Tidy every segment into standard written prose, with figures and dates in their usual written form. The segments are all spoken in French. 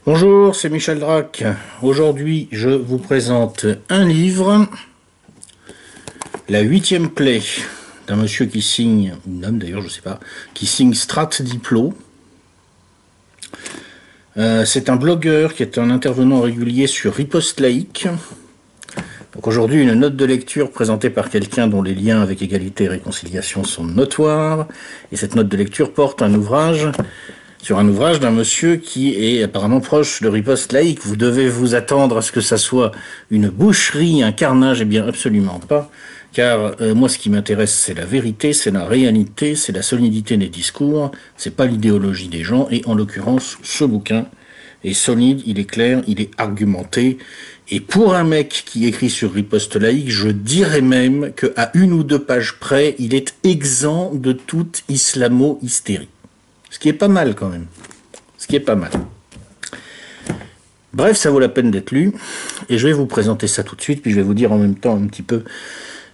Bonjour, c'est Michel Drac. Aujourd'hui, je vous présente un livre, La 8e plaie, d'un monsieur qui signe, ou une dame d'ailleurs, je sais pas, qui signe Strat Diplo. C'est un blogueur qui est un intervenant régulier sur Riposte Laïque. Donc aujourd'hui, une note de lecture présentée par quelqu'un dont les liens avec égalité et réconciliation sont notoires. Et cette note de lecture porte sur un ouvrage d'un monsieur qui est apparemment proche de Riposte Laïque. Vous devez vous attendre à ce que ça soit une boucherie, un carnage. Eh bien, absolument pas. Car moi, ce qui m'intéresse, c'est la vérité, c'est la réalité, c'est la solidité des discours, c'est pas l'idéologie des gens. Et en l'occurrence, ce bouquin est solide, il est clair, il est argumenté. Et pour un mec qui écrit sur Riposte Laïque, je dirais même qu'à 1 ou 2 pages près, il est exempt de toute islamo-hystérie. Ce qui est pas mal quand même. Ce qui est pas mal. Bref, ça vaut la peine d'être lu. Et je vais vous présenter ça tout de suite, puis je vais vous dire en même temps un petit peu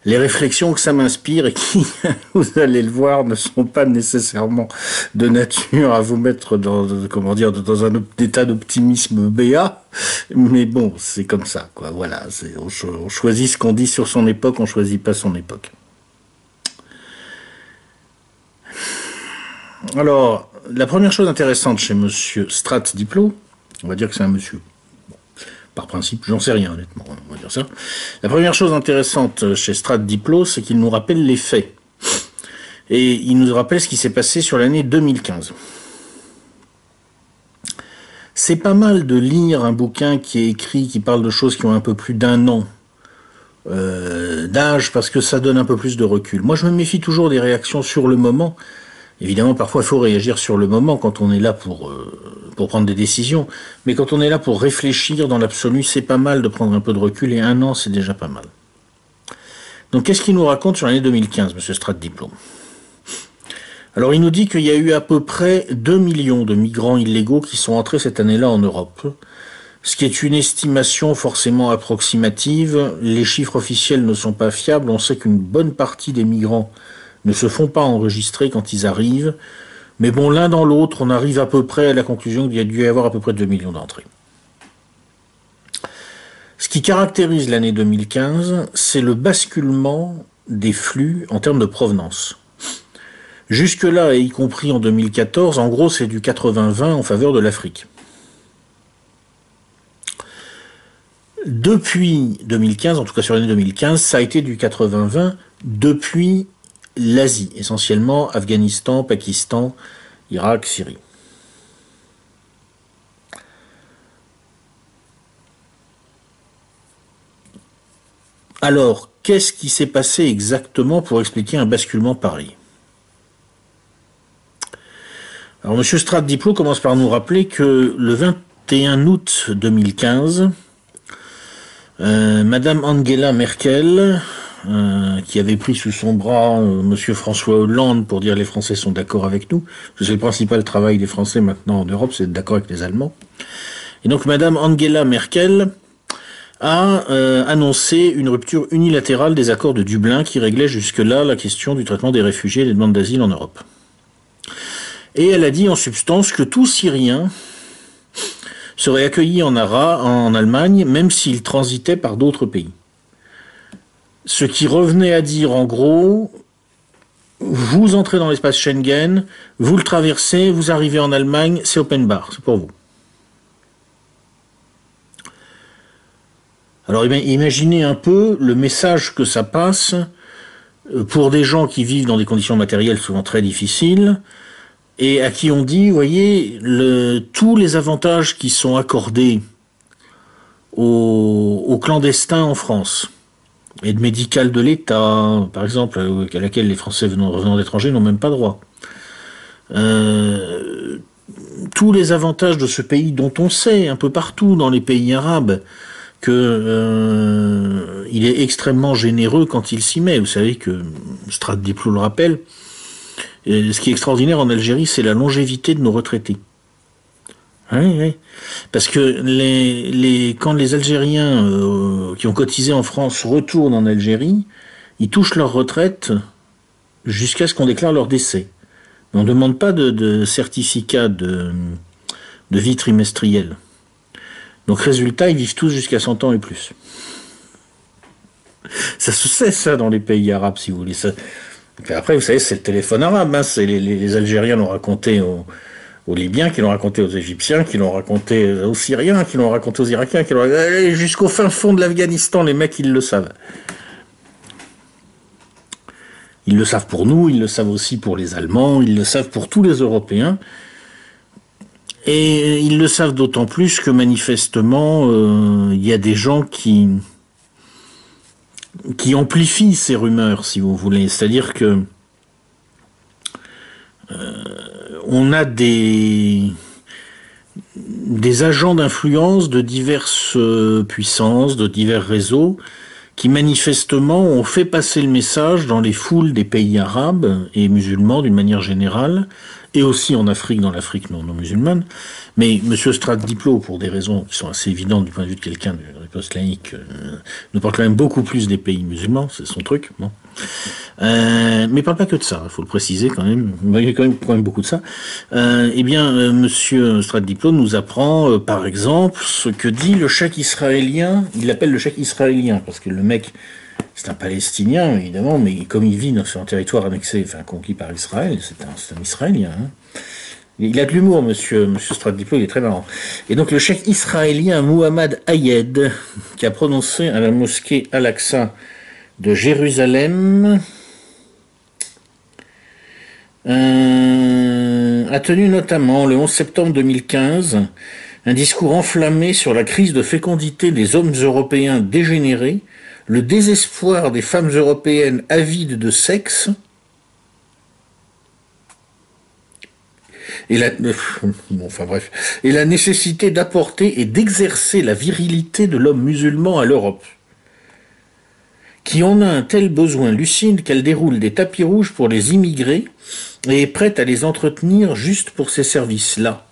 les réflexions que ça m'inspire et qui, vous allez le voir, ne sont pas nécessairement de nature à vous mettre dans un état d'optimisme béat. Mais bon, c'est comme ça, quoi. Voilà. On choisit ce qu'on dit sur son époque, on choisit pas son époque. Alors, la première chose intéressante chez monsieur Strat Diplo, on va dire que c'est un monsieur. Par principe, j'en sais rien, honnêtement, on va dire ça. La première chose intéressante chez Strat Diplo, c'est qu'il nous rappelle les faits. Et il nous rappelle ce qui s'est passé sur l'année 2015. C'est pas mal de lire un bouquin qui est écrit, qui parle de choses qui ont un peu plus d'1 an d'âge, parce que ça donne un peu plus de recul. Moi, je me méfie toujours des réactions sur le moment. Évidemment, parfois, il faut réagir sur le moment quand on est là pour prendre des décisions. Mais quand on est là pour réfléchir dans l'absolu, c'est pas mal de prendre un peu de recul, et 1 an, c'est déjà pas mal. Donc, qu'est-ce qu'il nous raconte sur l'année 2015, M. Strat Diplo ? Alors, il nous dit qu'il y a eu à peu près 2 millions de migrants illégaux qui sont entrés cette année-là en Europe. Ce qui est une estimation forcément approximative. Les chiffres officiels ne sont pas fiables. On sait qu'une bonne partie des migrants ne se font pas enregistrer quand ils arrivent. Mais bon, l'un dans l'autre, on arrive à peu près à la conclusion qu'il y a dû y avoir à peu près 2 millions d'entrées. Ce qui caractérise l'année 2015, c'est le basculement des flux en termes de provenance. Jusque-là, et y compris en 2014, en gros, c'est du 80-20 en faveur de l'Afrique. Depuis 2015, en tout cas sur l'année 2015, ça a été du 80-20 depuis l'Asie, essentiellement Afghanistan, Pakistan, Irak, Syrie. Alors, qu'est-ce qui s'est passé exactement pour expliquer un basculement pareil ? Alors, M. Strat Diplo commence par nous rappeler que le 21 août 2015, Madame Angela Merkel, qui avait pris sous son bras Monsieur François Hollande pour dire les Français sont d'accord avec nous, parce que c'est le principal travail des Français maintenant en Europe, c'est d'être d'accord avec les Allemands. Et donc Madame Angela Merkel a annoncé une rupture unilatérale des accords de Dublin qui réglait jusque-là la question du traitement des réfugiés et des demandes d'asile en Europe. Et elle a dit en substance que tout Syrien serait accueilli en Allemagne, même s'il transitait par d'autres pays. Ce qui revenait à dire en gros, vous entrez dans l'espace Schengen, vous le traversez, vous arrivez en Allemagne, c'est open bar, c'est pour vous. Alors imaginez un peu le message que ça passe pour des gens qui vivent dans des conditions matérielles souvent très difficiles, et à qui on dit, voyez, tous les avantages qui sont accordés aux clandestins en France, aide médicale de l'État, par exemple, à laquelle les Français revenant d'étrangers n'ont même pas droit. Tous les avantages de ce pays dont on sait, un peu partout dans les pays arabes, qu'il est extrêmement généreux quand il s'y met. Vous savez que Strat Diplo le rappelle. Ce qui est extraordinaire en Algérie, c'est la longévité de nos retraités. Oui. Parce que quand les Algériens qui ont cotisé en France retournent en Algérie, ils touchent leur retraite jusqu'à ce qu'on déclare leur décès. On ne demande pas de certificat de vie trimestrielle. Donc résultat, ils vivent tous jusqu'à 100 ans et plus. Ça se sait ça dans les pays arabes, si vous voulez. Ça... Et après, vous savez, c'est le téléphone arabe. Hein. C'est les Algériens l'ont raconté aux Libyens, qui l'ont raconté aux Égyptiens, qui l'ont raconté aux Syriens, qui l'ont raconté aux Irakiens, qui l'ont jusqu'au fin fond de l'Afghanistan, les mecs, ils le savent. Ils le savent pour nous, ils le savent aussi pour les Allemands, ils le savent pour tous les Européens. Et ils le savent d'autant plus que manifestement, il y a des gens qui amplifient ces rumeurs, si vous voulez. C'est-à-dire que on a des agents d'influence de diverses puissances, de divers réseaux, qui manifestement ont fait passer le message dans les foules des pays arabes et musulmans d'une manière générale, et aussi en Afrique, dans l'Afrique non musulmane. Mais M. Strat-Diplo, pour des raisons qui sont assez évidentes du point de vue de quelqu'un de riposte laïque, nous parle quand même beaucoup plus des pays musulmans, c'est son truc. Bon. Mais il parle pas que de ça, il faut le préciser quand même. Il y a quand même beaucoup de ça. Eh bien, M. Strat-Diplo nous apprend, par exemple, ce que dit le cheikh israélien. Il l'appelle le cheikh israélien parce que le mec, c'est un Palestinien évidemment, mais comme il vit sur un territoire annexé, enfin conquis par Israël, c'est un Israélien. Hein. Il a de l'humour, monsieur Strat-Diplo, il est très marrant. Et donc le cheikh israélien Mohamed Ayed, qui a prononcé à la mosquée Al-Aqsa de Jérusalem, a tenu notamment le 11 septembre 2015 un discours enflammé sur la crise de fécondité des hommes européens dégénérés, le désespoir des femmes européennes avides de sexe, et la nécessité d'apporter et d'exercer la virilité de l'homme musulman à l'Europe, qui en a un tel besoin lucide qu'elle déroule des tapis rouges pour les immigrés et est prête à les entretenir juste pour ces services-là.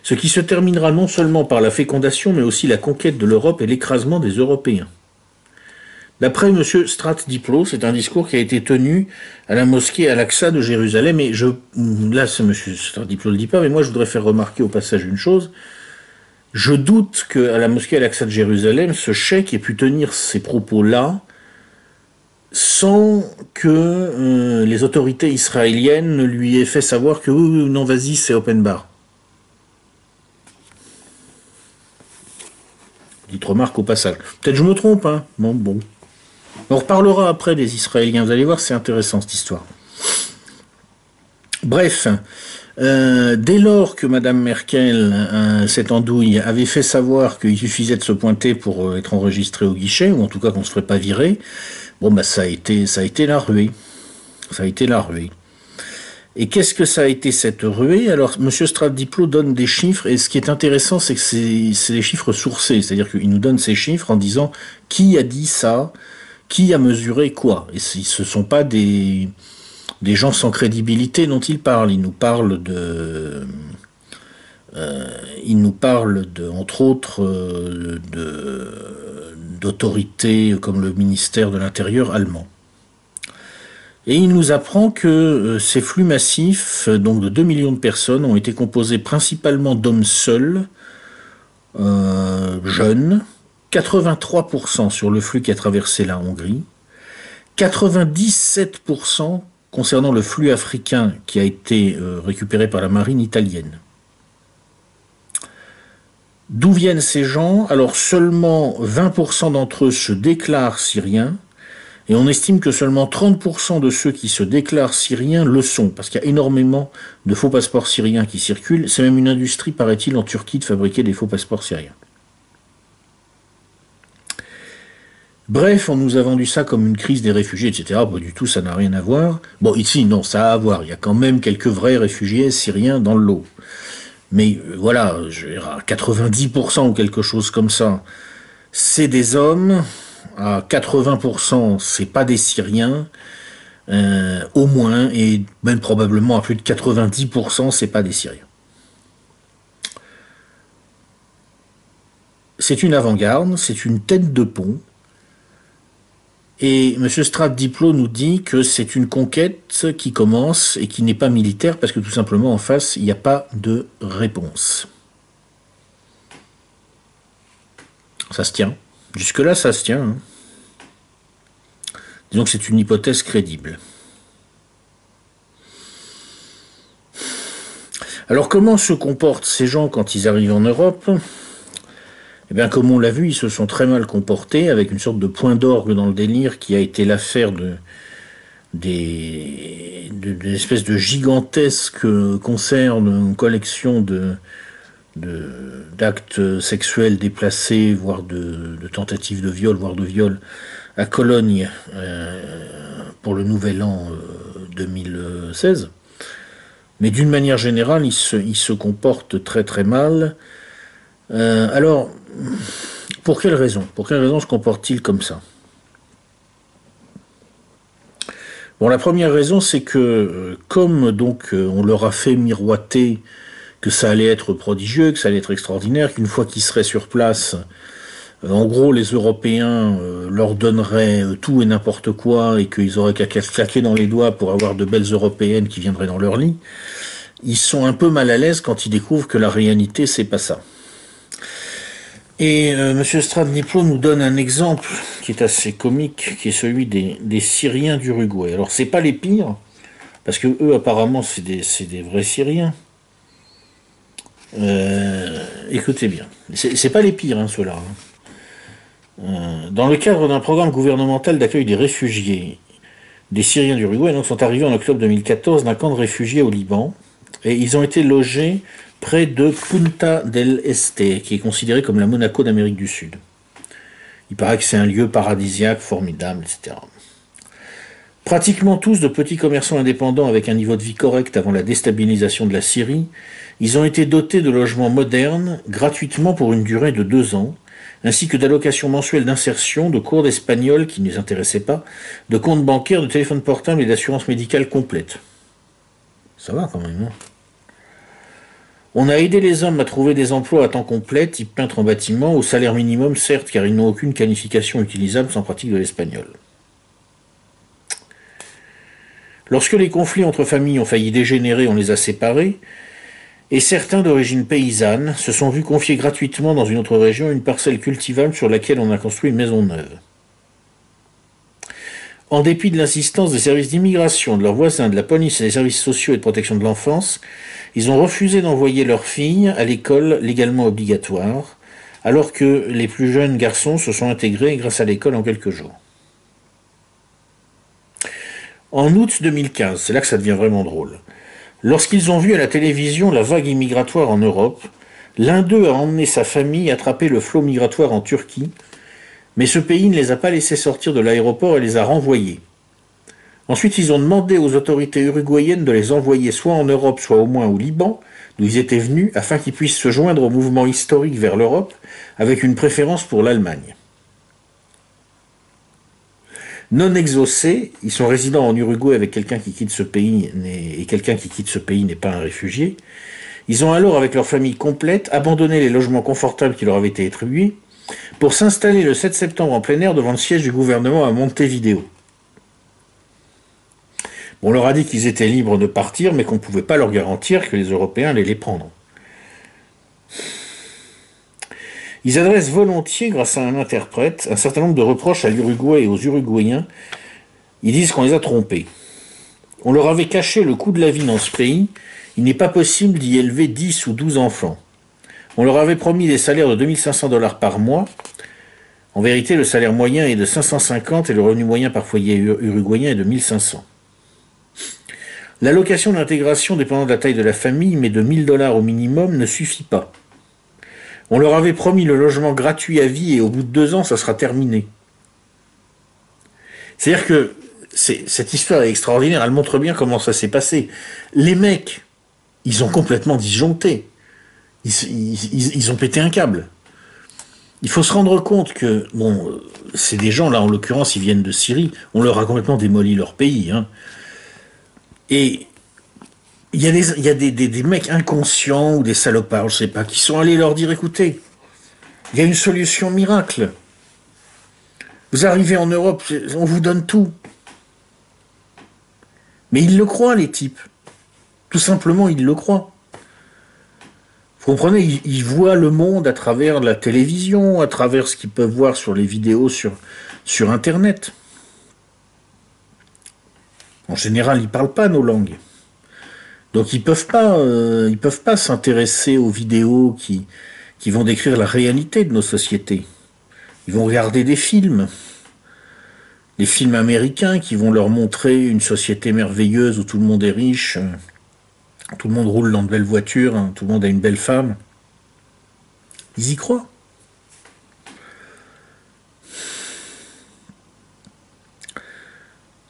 Ce qui se terminera non seulement par la fécondation, mais aussi la conquête de l'Europe et l'écrasement des Européens. D'après M. Strat-Diplo, c'est un discours qui a été tenu à la mosquée Al-Aqsa de Jérusalem. Et là, c'est M. Strat-Diplo ne le dit pas, mais moi je voudrais faire remarquer au passage une chose. Je doute qu'à la mosquée Al-Aqsa de Jérusalem, ce cheikh ait pu tenir ces propos-là sans que les autorités israéliennes ne lui aient fait savoir que non, vas-y, c'est open bar. Petite remarque au passage. Peut-être je me trompe, hein. Bon. On reparlera après des Israéliens. Vous allez voir, c'est intéressant cette histoire. Bref, dès lors que Mme Merkel, cette andouille, avait fait savoir qu'il suffisait de se pointer pour être enregistré au guichet, ou en tout cas qu'on ne se ferait pas virer, bon bah ça a été la ruée. Ça a été la ruée. Et qu'est-ce que ça a été cette ruée? Alors, M. Strat-Diplo donne des chiffres, et ce qui est intéressant, c'est que c'est des chiffres sourcés, c'est-à-dire qu'il nous donne ces chiffres en disant qui a dit ça, qui a mesuré quoi. Et ce ne sont pas des gens sans crédibilité dont il parle. Il nous parle entre autres, d'autorités comme le ministère de l'Intérieur allemand. Et il nous apprend que ces flux massifs, donc de 2 millions de personnes, ont été composés principalement d'hommes seuls, jeunes, 83% sur le flux qui a traversé la Hongrie, 97% concernant le flux africain qui a été récupéré par la marine italienne. D'où viennent ces gens? Alors seulement 20% d'entre eux se déclarent syriens, et on estime que seulement 30% de ceux qui se déclarent syriens le sont, parce qu'il y a énormément de faux passeports syriens qui circulent. C'est même une industrie, paraît-il, en Turquie de fabriquer des faux passeports syriens. Bref, on nous a vendu ça comme une crise des réfugiés, etc. Pas du tout, ça n'a rien à voir. Bon, ici, non, ça a à voir. Il y a quand même quelques vrais réfugiés syriens dans le lot. Mais voilà, je dirais à 90% ou quelque chose comme ça, c'est des hommes. À 80%, c'est pas des Syriens, au moins, et même probablement à plus de 90%, c'est pas des Syriens. C'est une avant-garde, c'est une tête de pont, et M. Strat-Diplo nous dit que c'est une conquête qui commence et qui n'est pas militaire, parce que tout simplement en face, il n'y a pas de réponse. Ça se tient. Jusque-là, ça se tient. Hein. Disons que c'est une hypothèse crédible. Alors comment se comportent ces gens quand ils arrivent en Europe? Eh bien, comme on l'a vu, ils se sont très mal comportés, avec une sorte de point d'orgue dans le délire qui a été l'affaire des espèces de gigantesques concerts, une collection d'actes sexuels déplacés, voire de tentatives de viol, voire de viol, à Cologne pour le nouvel an 2016. Mais d'une manière générale, ils se comportent très très mal. Alors, pour quelle raison? Pour quelle raison se comportent-ils comme ça? Bon, la première raison, c'est que comme donc on leur a fait miroiter que ça allait être prodigieux, que ça allait être extraordinaire, qu'une fois qu'ils seraient sur place, en gros, les Européens leur donneraient tout et n'importe quoi et qu'ils auraient qu'à claquer dans les doigts pour avoir de belles Européennes qui viendraient dans leur lit, ils sont un peu mal à l'aise quand ils découvrent que la réalité, c'est pas ça. Et M. Stradniplo nous donne un exemple qui est assez comique, qui est celui des Syriens d'Uruguay. Alors, c'est pas les pires, parce que eux, apparemment, c'est des vrais Syriens. Écoutez bien, c'est pas les pires, hein, ceux-là. Dans le cadre d'un programme gouvernemental d'accueil des réfugiés, des Syriens d'Uruguay donc, sont arrivés en octobre 2014 d'un camp de réfugiés au Liban, et ils ont été logés près de Punta del Este, qui est considéré comme la Monaco d'Amérique du Sud. Il paraît que c'est un lieu paradisiaque, formidable, etc. Pratiquement tous de petits commerçants indépendants avec un niveau de vie correct avant la déstabilisation de la Syrie, ils ont été dotés de logements modernes, gratuitement pour une durée de 2 ans, ainsi que d'allocations mensuelles d'insertion, de cours d'espagnol qui ne les intéressaient pas, de comptes bancaires, de téléphone portable et d'assurance médicale complète. Ça va quand même, hein. On a aidé les hommes à trouver des emplois à temps complet, type peintre en bâtiment, au salaire minimum, certes, car ils n'ont aucune qualification utilisable sans pratique de l'espagnol. Lorsque les conflits entre familles ont failli dégénérer, on les a séparés, et certains d'origine paysanne se sont vus confier gratuitement dans une autre région une parcelle cultivable sur laquelle on a construit une maison neuve. En dépit de l'insistance des services d'immigration, de leurs voisins, de la police et des services sociaux et de protection de l'enfance, ils ont refusé d'envoyer leurs filles à l'école légalement obligatoire, alors que les plus jeunes garçons se sont intégrés grâce à l'école en quelques jours. En août 2015, c'est là que ça devient vraiment drôle, lorsqu'ils ont vu à la télévision la vague immigratoire en Europe, l'un d'eux a emmené sa famille attraper le flot migratoire en Turquie, mais ce pays ne les a pas laissés sortir de l'aéroport et les a renvoyés. Ensuite, ils ont demandé aux autorités uruguayennes de les envoyer soit en Europe, soit au moins au Liban, d'où ils étaient venus, afin qu'ils puissent se joindre au mouvement historique vers l'Europe, avec une préférence pour l'Allemagne. Non exaucés, ils sont résidents en Uruguay avec quelqu'un qui quitte ce pays, et quelqu'un qui quitte ce pays n'est pas un réfugié. Ils ont alors, avec leur famille complète, abandonné les logements confortables qui leur avaient été attribués, pour s'installer le 7 septembre en plein air devant le siège du gouvernement à Montevideo. On leur a dit qu'ils étaient libres de partir, mais qu'on ne pouvait pas leur garantir que les Européens allaient les prendre. Ils adressent volontiers, grâce à un interprète, un certain nombre de reproches à l'Uruguay et aux Uruguayens. Ils disent qu'on les a trompés. On leur avait caché le coût de la vie dans ce pays. Il n'est pas possible d'y élever 10 ou 12 enfants. On leur avait promis des salaires de 2500 $ par mois. En vérité, le salaire moyen est de 550 et le revenu moyen par foyer uruguayen est de 1500. L'allocation d'intégration dépendant de la taille de la famille, mais de 1000 $ au minimum, ne suffit pas. On leur avait promis le logement gratuit à vie et au bout de 2 ans, ça sera terminé. C'est-à-dire que cette histoire est extraordinaire, elle montre bien comment ça s'est passé. Les mecs, ils ont complètement disjoncté. Ils ont pété un câble. Il faut se rendre compte que, bon, c'est des gens, là, en l'occurrence, ils viennent de Syrie, on leur a complètement démoli leur pays, hein. Et il y a des mecs inconscients ou des salopards, je sais pas, qui sont allés leur dire, écoutez, il y a une solution miracle. Vous arrivez en Europe, on vous donne tout. Mais ils le croient, les types. Tout simplement, ils le croient. Vous comprenez, ils voient le monde à travers la télévision, à travers ce qu'ils peuvent voir sur les vidéos sur Internet. En général, ils parlent pas nos langues. Donc ils peuvent pas s'intéresser aux vidéos qui vont décrire la réalité de nos sociétés. Ils vont regarder des films américains qui vont leur montrer une société merveilleuse où tout le monde est riche, tout le monde roule dans de belles voitures, hein, tout le monde a une belle femme. Ils y croient.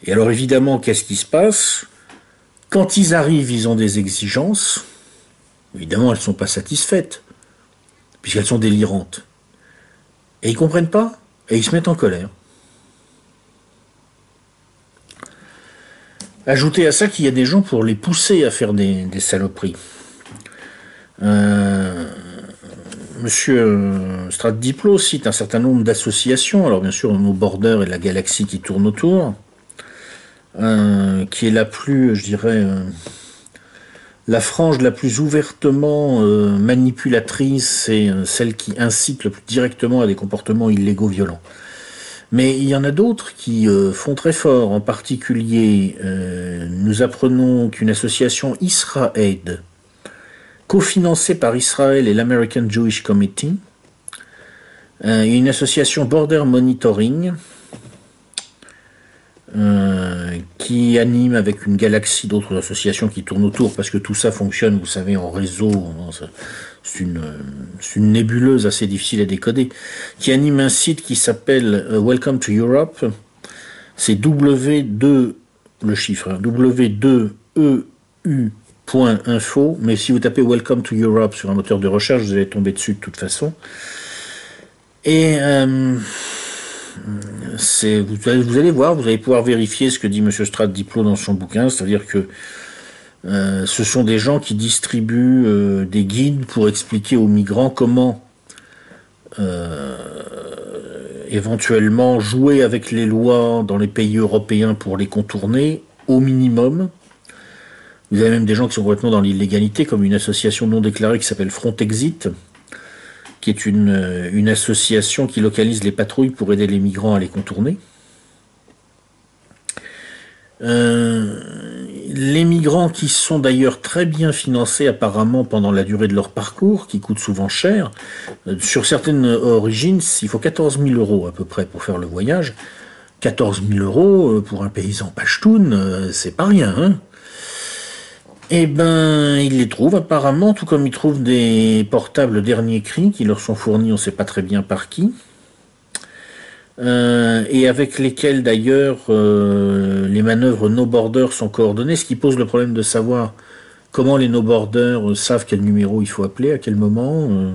Et alors évidemment, qu'est-ce qui se passe? Quand ils arrivent, ils ont des exigences. Évidemment, elles ne sont pas satisfaites, puisqu'elles sont délirantes. Et ils ne comprennent pas, et ils se mettent en colère. Ajoutez à ça qu'il y a des gens pour les pousser à faire des saloperies. Monsieur Stratdiplo cite un certain nombre d'associations, alors bien sûr No Border et la galaxie qui tourne autour, qui est la plus, je dirais, la frange la plus ouvertement manipulatrice et celle qui incite le plus directement à des comportements illégaux violents. Mais il y en a d'autres qui font très fort. En particulier, nous apprenons qu'une association Israël, cofinancée par Israël et l'American Jewish Committee, et une association Border Monitoring, qui anime avec une galaxie d'autres associations qui tournent autour, parce que tout ça fonctionne, vous savez, en réseau. C'est une nébuleuse assez difficile à décoder, qui anime un site qui s'appelle Welcome to Europe. C'est W2, le chiffre, hein, W2EU.info, mais si vous tapez Welcome to Europe sur un moteur de recherche, vous allez tomber dessus de toute façon. Et vous allez voir, vous allez pouvoir vérifier ce que dit M. Stratdiplo dans son bouquin, c'est-à-dire que ce sont des gens qui distribuent des guides pour expliquer aux migrants comment éventuellement jouer avec les lois dans les pays européens pour les contourner au minimum. Vous avez même des gens qui sont complètement dans l'illégalité, comme une association non déclarée qui s'appelle Frontexit, qui est une association qui localise les patrouilles pour aider les migrants à les contourner. Les migrants qui sont d'ailleurs très bien financés apparemment pendant la durée de leur parcours, qui coûtent souvent cher, sur certaines origines, il faut 14 000 € à peu près pour faire le voyage. 14 000 € pour un paysan pachtoun, c'est pas rien, hein. Eh ben, ils les trouvent apparemment, tout comme ils trouvent des portables dernier cri qui leur sont fournis, on ne sait pas très bien par qui, et avec lesquels d'ailleurs les manœuvres No Border sont coordonnées, ce qui pose le problème de savoir comment les No Border savent quel numéro il faut appeler, à quel moment.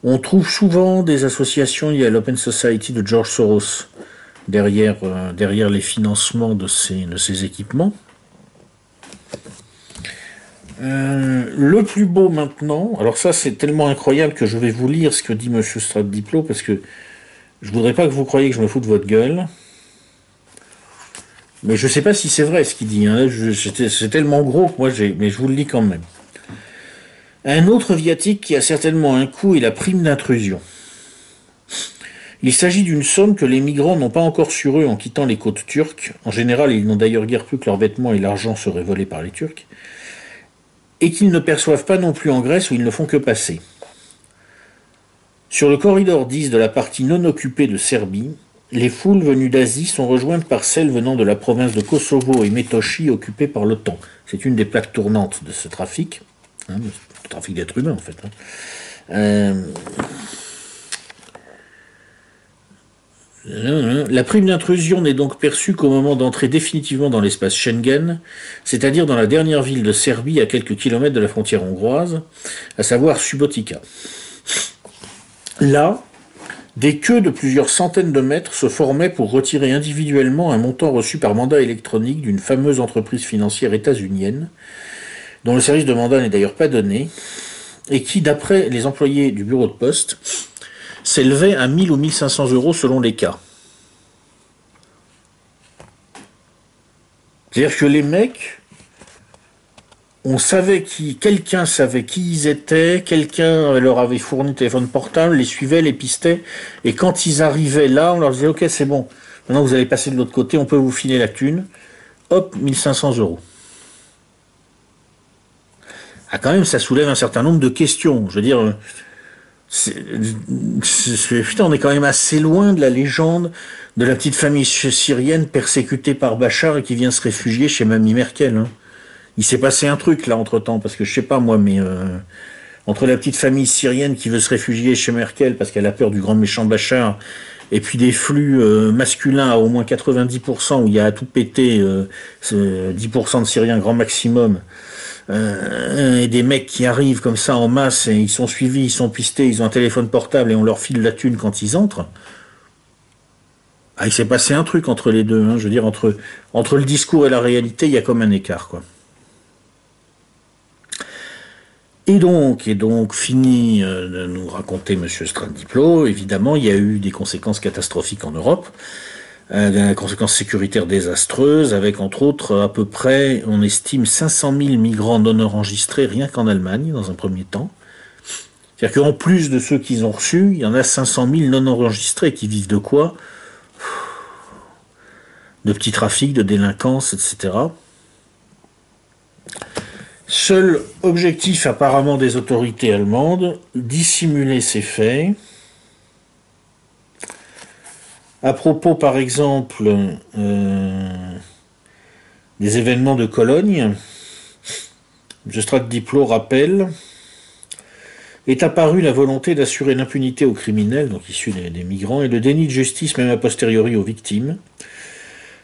On trouve souvent des associations, il y a l'Open Society de George Soros derrière les financements de ces équipements. Le plus beau maintenant, alors ça c'est tellement incroyable que je vais vous lire ce que dit M. Stratdiplo, parce que je voudrais pas que vous croyiez que je me fous de votre gueule. Mais je sais pas si c'est vrai ce qu'il dit, hein. C'est tellement gros que moi mais je vous le lis quand même. Un autre viatique qui a certainement un coût est la prime d'intrusion. Il s'agit d'une somme que les migrants n'ont pas encore sur eux en quittant les côtes turques. En général, ils n'ont d'ailleurs guère plus que leurs vêtements et l'argent seraient volés par les Turcs. Et qu'ils ne perçoivent pas non plus en Grèce où ils ne font que passer. Sur le corridor 10 de la partie non occupée de Serbie, les foules venues d'Asie sont rejointes par celles venant de la province de Kosovo et Metochi occupée par l'OTAN. C'est une des plaques tournantes de ce trafic, hein, le trafic d'êtres humains en fait. Hein. La prime d'intrusion n'est donc perçue qu'au moment d'entrer définitivement dans l'espace Schengen, c'est-à-dire dans la dernière ville de Serbie à quelques kilomètres de la frontière hongroise, à savoir Subotica. Là, des queues de plusieurs centaines de mètres se formaient pour retirer individuellement un montant reçu par mandat électronique d'une fameuse entreprise financière états-unienne, dont le service de mandat n'est d'ailleurs pas donné, et qui, d'après les employés du bureau de poste, s'élevait à 1000 ou 1500 € selon les cas. C'est-à-dire que les mecs on savait quelqu'un savait qui ils étaient, quelqu'un leur avait fourni téléphone portable, les suivait, les pistait, et quand ils arrivaient là, on leur disait, ok, c'est bon, maintenant vous allez passer de l'autre côté, on peut vous filer la thune, hop, 1500 euros. Ah, quand même, ça soulève un certain nombre de questions. Je veux dire, putain, on est quand même assez loin de la légende de la petite famille syrienne persécutée par Bachar et qui vient se réfugier chez Mamie Merkel. Hein. Il s'est passé un truc là entre-temps, parce que je sais pas moi, mais entre la petite famille syrienne qui veut se réfugier chez Merkel parce qu'elle a peur du grand méchant Bachar, et puis des flux masculins à au moins 90% où il y a à tout péter 10% de Syriens grand maximum, et des mecs qui arrivent comme ça en masse et ils sont suivis, ils sont pistés, ils ont un téléphone portable et on leur file la thune quand ils entrent. Ah, il s'est passé un truc entre les deux, hein. Je veux dire, entre le discours et la réalité, il y a comme un écart, quoi. Et donc, fini de nous raconter Monsieur Strandiplo, évidemment, il y a eu des conséquences catastrophiques en Europe, des conséquences sécuritaires désastreuses, avec entre autres à peu près, on estime 500 000 migrants non enregistrés rien qu'en Allemagne, dans un premier temps. C'est-à-dire qu'en plus de ceux qu'ils ont reçus, il y en a 500 000 non enregistrés qui vivent de quoi? De petits trafics, de délinquance, etc. Seul objectif apparemment des autorités allemandes, dissimuler ces faits. À propos, par exemple, des événements de Cologne, M. Stratdiplo rappelle, est apparue la volonté d'assurer l'impunité aux criminels, donc issus des migrants, et le déni de justice même a posteriori aux victimes,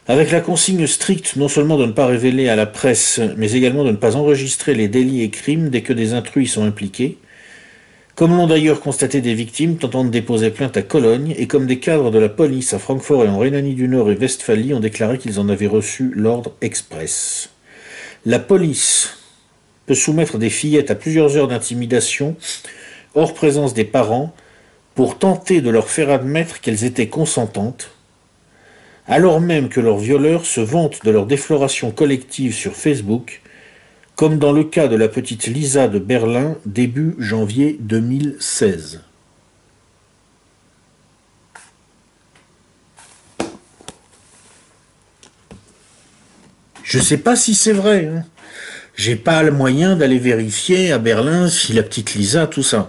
avec la consigne stricte non seulement de ne pas révéler à la presse, mais également de ne pas enregistrer les délits et crimes dès que des intrus y sont impliqués, comme l'ont d'ailleurs constaté des victimes tentant de déposer plainte à Cologne, et comme des cadres de la police à Francfort et en Rhénanie du Nord et Westphalie ont déclaré qu'ils en avaient reçu l'ordre express. La police peut soumettre des fillettes à plusieurs heures d'intimidation, hors présence des parents, pour tenter de leur faire admettre qu'elles étaient consentantes, alors même que leurs violeurs se vantent de leur défloration collective sur Facebook, comme dans le cas de la petite Lisa de Berlin, début janvier 2016. Je sais pas si c'est vrai. Hein. J'ai pas le moyen d'aller vérifier à Berlin si la petite Lisa, tout ça.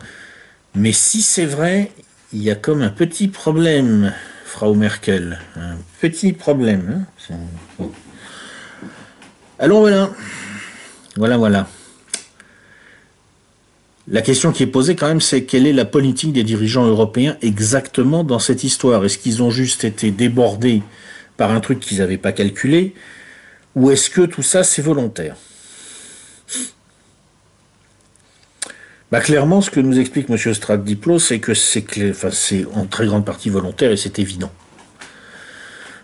Mais si c'est vrai, il y a comme un petit problème, Frau Merkel. Un petit problème. Hein. Alors voilà. Voilà. La question qui est posée quand même, c'est quelle est la politique des dirigeants européens exactement dans cette histoire? Est-ce qu'ils ont juste été débordés par un truc qu'ils n'avaient pas calculé? Ou est-ce que tout ça, c'est volontaire? Bah clairement, ce que nous explique M. Stratdiplo, c'est que c'est en très grande partie volontaire et c'est évident.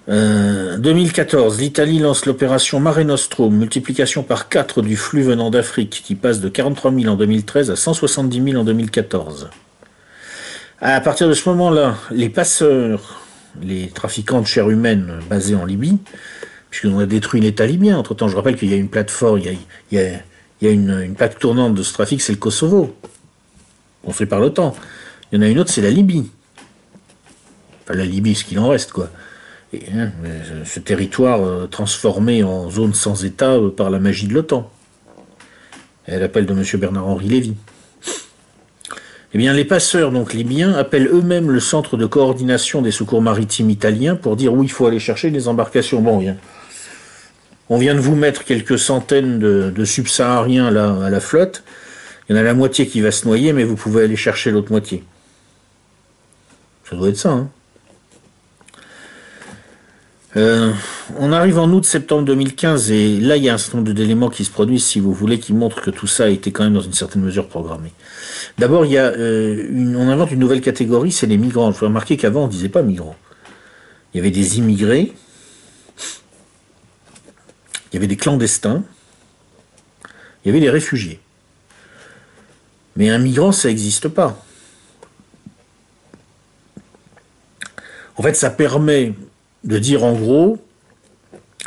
2014, l'Italie lance l'opération Mare Nostrum, multiplication par 4 du flux venant d'Afrique, qui passe de 43 000 en 2013 à 170 000 en 2014. À partir de ce moment-là, les passeurs, les trafiquants de chair humaine basés en Libye, puisqu'on a détruit l'État libyen, entre-temps, je rappelle qu'il y a une plateforme, il y a une plaque tournante de ce trafic, c'est le Kosovo, construit par l'OTAN. Il y en a une autre, c'est la Libye. Enfin, la Libye, ce qu'il en reste, quoi. Et, hein, ce territoire transformé en zone sans État par la magie de l'OTAN. Et à l'appel de M. Bernard-Henri Lévy. Eh bien, les passeurs donc libyens appellent eux-mêmes le centre de coordination des secours maritimes italiens pour dire où il faut aller chercher des embarcations. Bon, on vient de vous mettre quelques centaines de subsahariens là à la flotte. Il y en a la moitié qui va se noyer, mais vous pouvez aller chercher l'autre moitié. Ça doit être ça, hein. On arrive en août-septembre 2015 et là il y a un certain nombre d'éléments qui se produisent, si vous voulez, qui montrent que tout ça a été quand même dans une certaine mesure programmé. D'abord, il y a on invente une nouvelle catégorie, c'est les migrants. Il faut remarquer qu'avant on ne disait pas migrants. Il y avait des immigrés, il y avait des clandestins, il y avait des réfugiés. Mais un migrant, ça n'existe pas. En fait, ça permet de dire en gros,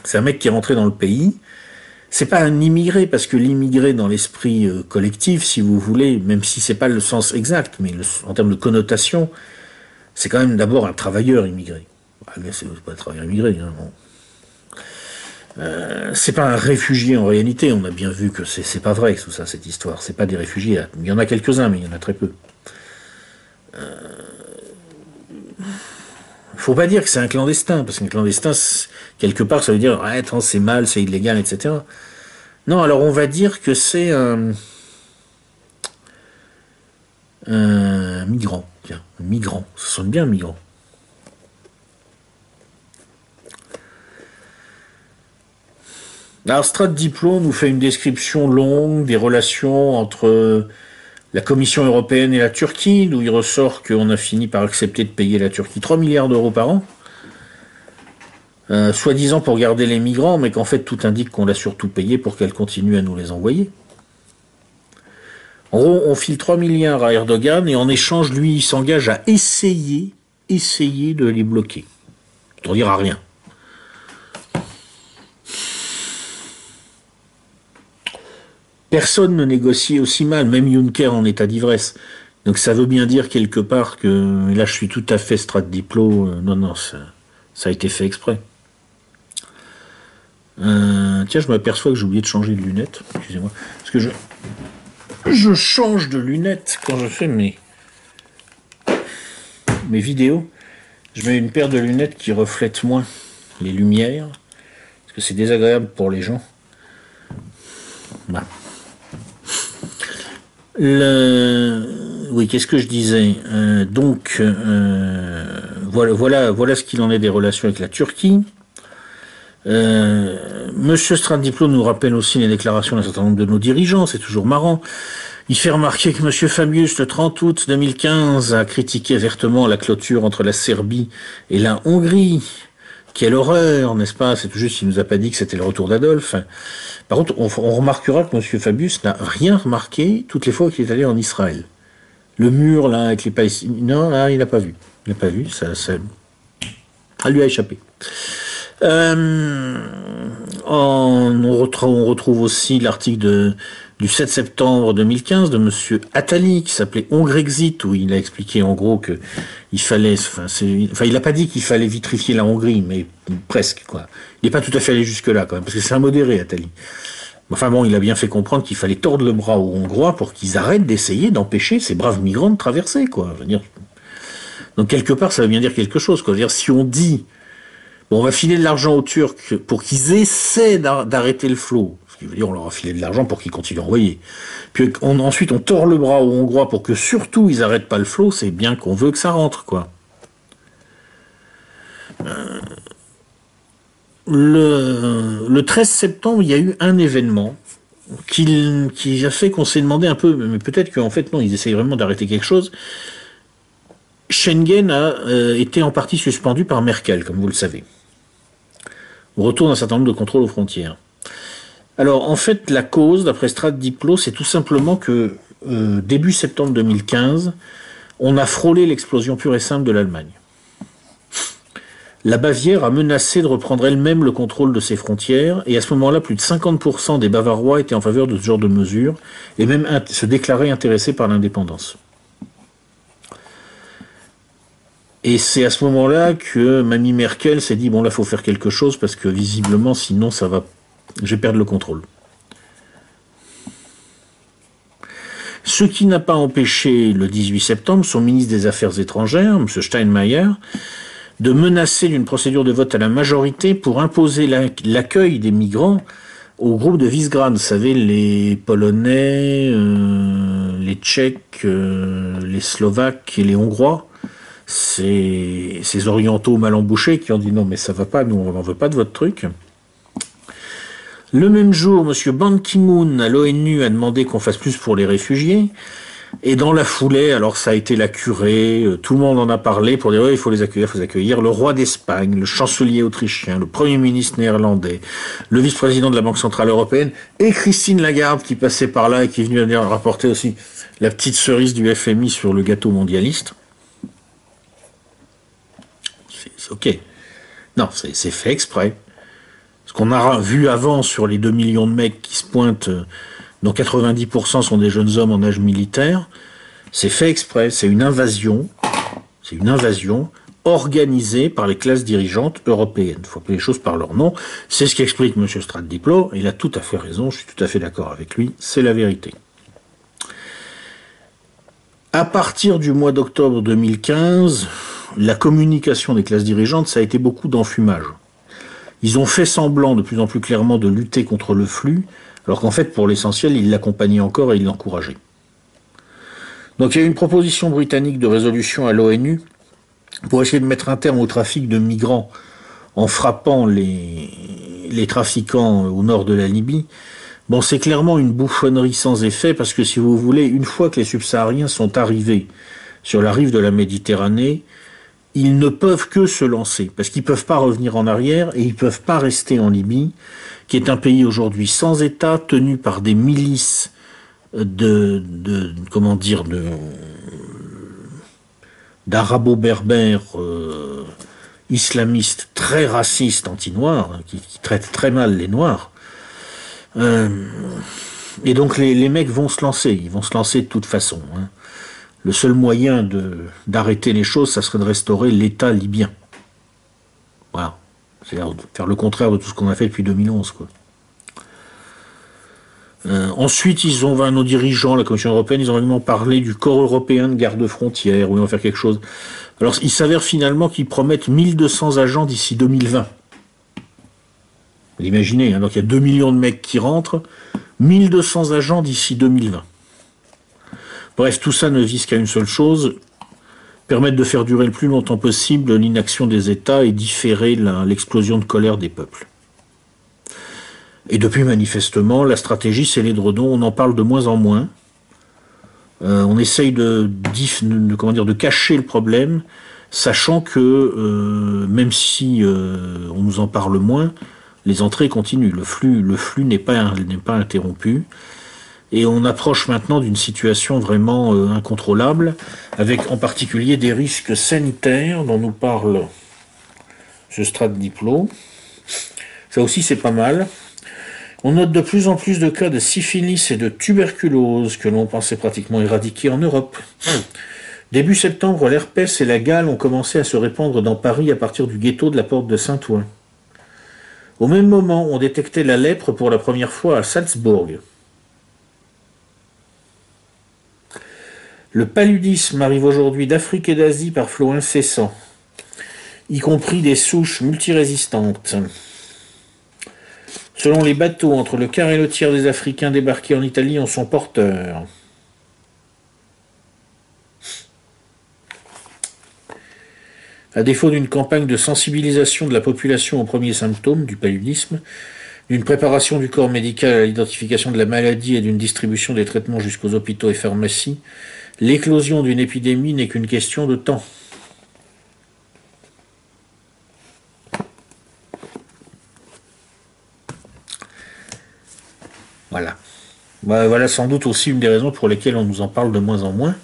c'est un mec qui est rentré dans le pays, c'est pas un immigré, parce que l'immigré dans l'esprit collectif, si vous voulez, même si c'est pas le sens exact, mais en termes de connotation, c'est quand même d'abord un travailleur immigré. C'est pas un travailleur immigré, hein, bon. C'est pas un réfugié en réalité, on a bien vu que c'est pas vrai tout ça, cette histoire, c'est pas des réfugiés, il y en a quelques-uns, mais il y en a très peu. Faut pas dire que c'est un clandestin, parce qu'un clandestin, quelque part, ça veut dire, ah, attends, c'est mal, c'est illégal, etc. Non, alors on va dire que c'est un migrant, tiens, un migrant, ça sonne bien, migrant. Alors, Strat Diplo nous fait une description longue des relations entre la Commission européenne et la Turquie, d'où il ressort qu'on a fini par accepter de payer la Turquie 3 milliards d'euros par an, soi-disant pour garder les migrants, mais qu'en fait tout indique qu'on l'a surtout payé pour qu'elle continue à nous les envoyer. En gros, on file 3 milliards à Erdogan et en échange, lui, il s'engage à essayer de les bloquer. On dira rien. Personne ne négociait aussi mal, même Juncker en état d'ivresse. Donc ça veut bien dire quelque part que, là je suis tout à fait Strat Diplo, non, ça a été fait exprès. Tiens, je m'aperçois que j'ai oublié de changer de lunettes, excusez-moi, parce que je change de lunettes quand je fais mes vidéos. Je mets une paire de lunettes qui reflètent moins les lumières, parce que c'est désagréable pour les gens. Voilà. Oui, qu'est-ce que je disais voilà ce qu'il en est des relations avec la Turquie. Monsieur Stradiplo nous rappelle aussi les déclarations d'un certain nombre de nos dirigeants, c'est toujours marrant. Il fait remarquer que Monsieur Fabius, le 30 août 2015, a critiqué vertement la clôture entre la Serbie et la Hongrie. Quelle horreur, n'est-ce pas? C'est tout juste qu'il nous a pas dit que c'était le retour d'Adolphe. Par contre, on remarquera que M. Fabius n'a rien remarqué toutes les fois qu'il est allé en Israël. Le mur, là, avec les Palestiniens... Non, là, il n'a pas vu. Il n'a pas vu, ça lui a échappé. On retrouve aussi l'article du 7 septembre 2015 de Monsieur Attali, qui s'appelait Hongrexit, où il a expliqué en gros que il fallait, il n'a pas dit qu'il fallait vitrifier la Hongrie, mais presque, quoi. Il n'est pas tout à fait allé jusque-là, quand même, parce que c'est un modéré, Attali. Enfin bon, il a bien fait comprendre qu'il fallait tordre le bras aux Hongrois pour qu'ils arrêtent d'essayer d'empêcher ces braves migrants de traverser, quoi. Je veux dire... Donc quelque part, ça veut bien dire quelque chose, quoi. C'est-à-dire, si on dit, bon, on va filer de l'argent aux Turcs pour qu'ils essaient d'arrêter le flot, ce qui veut dire on leur a filé de l'argent pour qu'ils continuent à envoyer. Puis ensuite, on tord le bras aux Hongrois pour que surtout ils arrêtent pas le flot, c'est bien qu'on veut que ça rentre, quoi. Le 13 septembre, il y a eu un événement qui a fait qu'on s'est demandé un peu, mais peut-être qu'en fait, non, ils essayent vraiment d'arrêter quelque chose. Schengen a été en partie suspendu par Merkel, comme vous le savez. Au retour d'un certain nombre de contrôles aux frontières. Alors, en fait, la cause, d'après Strat Diplo, c'est tout simplement que début septembre 2015, on a frôlé l'explosion pure et simple de l'Allemagne. La Bavière a menacé de reprendre elle-même le contrôle de ses frontières, et à ce moment-là, plus de 50% des Bavarois étaient en faveur de ce genre de mesures, et même se déclaraient intéressés par l'indépendance. Et c'est à ce moment-là que Mamie Merkel s'est dit, bon là, il faut faire quelque chose, parce que visiblement, sinon, je vais perdre le contrôle. Ce qui n'a pas empêché, le 18 septembre, son ministre des Affaires étrangères, M. Steinmeier, de menacer d'une procédure de vote à la majorité pour imposer l'accueil des migrants au groupe de Visegrad. Vous savez, les Polonais, les Tchèques, les Slovaques et les Hongrois, ces orientaux mal embouchés qui ont dit non mais ça va pas, nous on n'en veut pas de votre truc. Le même jour, M. Ban Ki-moon à l'ONU a demandé qu'on fasse plus pour les réfugiés. Et dans la foulée, alors ça a été la curée, tout le monde en a parlé pour dire ouais, il faut les accueillir, le roi d'Espagne, le chancelier autrichien, le premier ministre néerlandais, le vice-président de la Banque Centrale Européenne, et Christine Lagarde qui passait par là et qui est venue rapporter aussi la petite cerise du FMI sur le gâteau mondialiste. C'est ok. Non, c'est fait exprès. Parce qu'on a vu avant sur les 2 millions de mecs qui se pointent, dont 90% sont des jeunes hommes en âge militaire, c'est fait exprès, c'est une invasion organisée par les classes dirigeantes européennes. Il faut appeler les choses par leur nom. C'est ce qu'explique M. Stradiplo. Il a tout à fait raison, je suis tout à fait d'accord avec lui, c'est la vérité. À partir du mois d'octobre 2015, la communication des classes dirigeantes, ça a été beaucoup d'enfumage. Ils ont fait semblant de plus en plus clairement de lutter contre le flux, alors qu'en fait, pour l'essentiel, ils l'accompagnaient encore et ils l'encourageaient. Donc il y a eu une proposition britannique de résolution à l'ONU pour essayer de mettre un terme au trafic de migrants en frappant les trafiquants au nord de la Libye. Bon, c'est clairement une bouffonnerie sans effet, parce que si vous voulez, une fois que les subsahariens sont arrivés sur la rive de la Méditerranée, ils ne peuvent que se lancer, parce qu'ils ne peuvent pas revenir en arrière et ils ne peuvent pas rester en Libye, qui est un pays aujourd'hui sans État, tenu par des milices d'arabo-berbères islamistes très racistes anti-noirs, qui traitent très mal les noirs. Et donc les mecs vont se lancer, ils vont se lancer de toute façon. Hein. Le seul moyen d'arrêter les choses, ça serait de restaurer l'État libyen. Voilà. C'est-à-dire faire le contraire de tout ce qu'on a fait depuis 2011, quoi. Ensuite, nos dirigeants, la Commission européenne, ils ont vraiment parlé du corps européen de garde-frontières, où ils vont faire quelque chose. Alors, il s'avère finalement qu'ils promettent 1200 agents d'ici 2020. Vous imaginez, hein, donc il y a 2 millions de mecs qui rentrent, 1200 agents d'ici 2020. Bref, tout ça ne vise qu'à une seule chose, permettre de faire durer le plus longtemps possible l'inaction des États et différer l'explosion de colère des peuples. Et depuis, manifestement, la stratégie, c'est l'édredon, on en parle de moins en moins. On essaye de cacher le problème, sachant que, même si on nous en parle moins, les entrées continuent. Le flux n'est pas interrompu. Et on approche maintenant d'une situation vraiment incontrôlable, avec en particulier des risques sanitaires dont nous parle ce Stradiplo. Ça aussi, c'est pas mal. On note de plus en plus de cas de syphilis et de tuberculose que l'on pensait pratiquement éradiquer en Europe. Début septembre, l'herpès et la gale ont commencé à se répandre dans Paris à partir du ghetto de la Porte de Saint-Ouen. Au même moment, on détectait la lèpre pour la première fois à Salzbourg. Le paludisme arrive aujourd'hui d'Afrique et d'Asie par flot incessant, y compris des souches multirésistantes. Selon les bateaux, entre le quart et le tiers des Africains débarqués en Italie en sont porteurs. À défaut d'une campagne de sensibilisation de la population aux premiers symptômes du paludisme, d'une préparation du corps médical à l'identification de la maladie et d'une distribution des traitements jusqu'aux hôpitaux et pharmacies, l'éclosion d'une épidémie n'est qu'une question de temps. Voilà. Voilà sans doute aussi une des raisons pour lesquelles on nous en parle de moins en moins.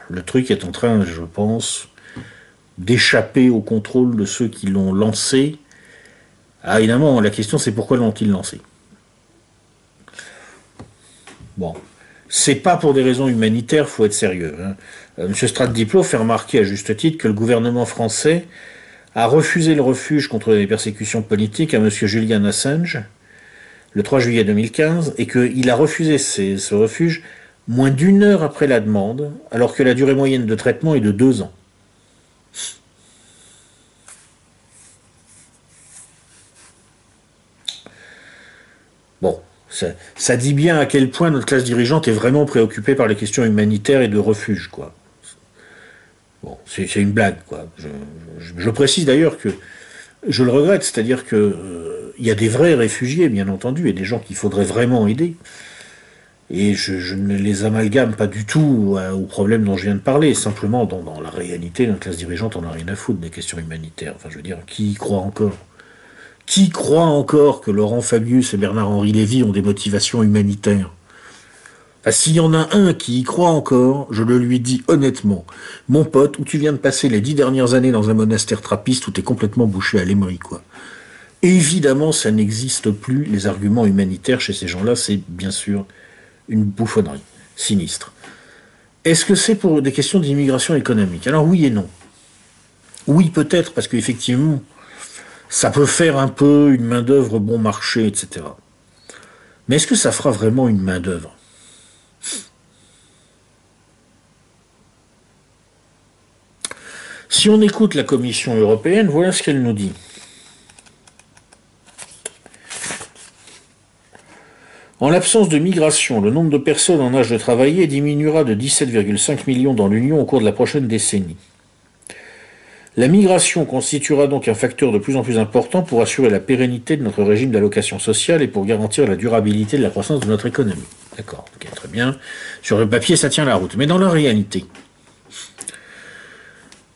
Le truc est en train, je pense, d'échapper au contrôle de ceux qui l'ont lancé. Ah, évidemment, la question c'est pourquoi l'ont-ils lancé? Bon, c'est pas pour des raisons humanitaires, faut être sérieux. Hein. M. Stradiplo fait remarquer à juste titre que le gouvernement français a refusé le refuge contre les persécutions politiques à M. Julian Assange le 3 juillet 2015 et qu'il a refusé ce refuge moins d'1 heure après la demande, alors que la durée moyenne de traitement est de 2 ans. Bon, ça dit bien à quel point notre classe dirigeante est vraiment préoccupée par les questions humanitaires et de refuge, quoi. Bon, c'est une blague, quoi. Je précise d'ailleurs que je le regrette, c'est-à-dire que y a des vrais réfugiés, bien entendu, et des gens qu'il faudrait vraiment aider. Et je ne les amalgame pas du tout aux problèmes dont je viens de parler. Simplement, dans la réalité, notre classe dirigeante en a rien à foutre des questions humanitaires. Enfin, je veux dire, qui y croit encore? Qui croit encore que Laurent Fabius et Bernard-Henri Lévy ont des motivations humanitaires? Ah, s'il y en a un qui y croit encore, je le lui dis honnêtement. Mon pote, où tu viens de passer les 10 dernières années dans un monastère trappiste où t'es complètement bouché à l'émery, quoi. Évidemment, ça n'existe plus. Les arguments humanitaires chez ces gens-là, c'est bien sûr une bouffonnerie, sinistre. Est-ce que c'est pour des questions d'immigration économique? Alors oui et non. Oui, peut-être, parce qu'effectivement, ça peut faire un peu une main-d'œuvre bon marché, etc. Mais est-ce que ça fera vraiment une main-d'œuvre? Si on écoute la Commission européenne, voilà ce qu'elle nous dit. En l'absence de migration, le nombre de personnes en âge de travailler diminuera de 17,5 millions dans l'Union au cours de la prochaine décennie. La migration constituera donc un facteur de plus en plus important pour assurer la pérennité de notre régime d'allocation sociale et pour garantir la durabilité de la croissance de notre économie. D'accord, ok, très bien. Sur le papier, ça tient la route. Mais dans la réalité,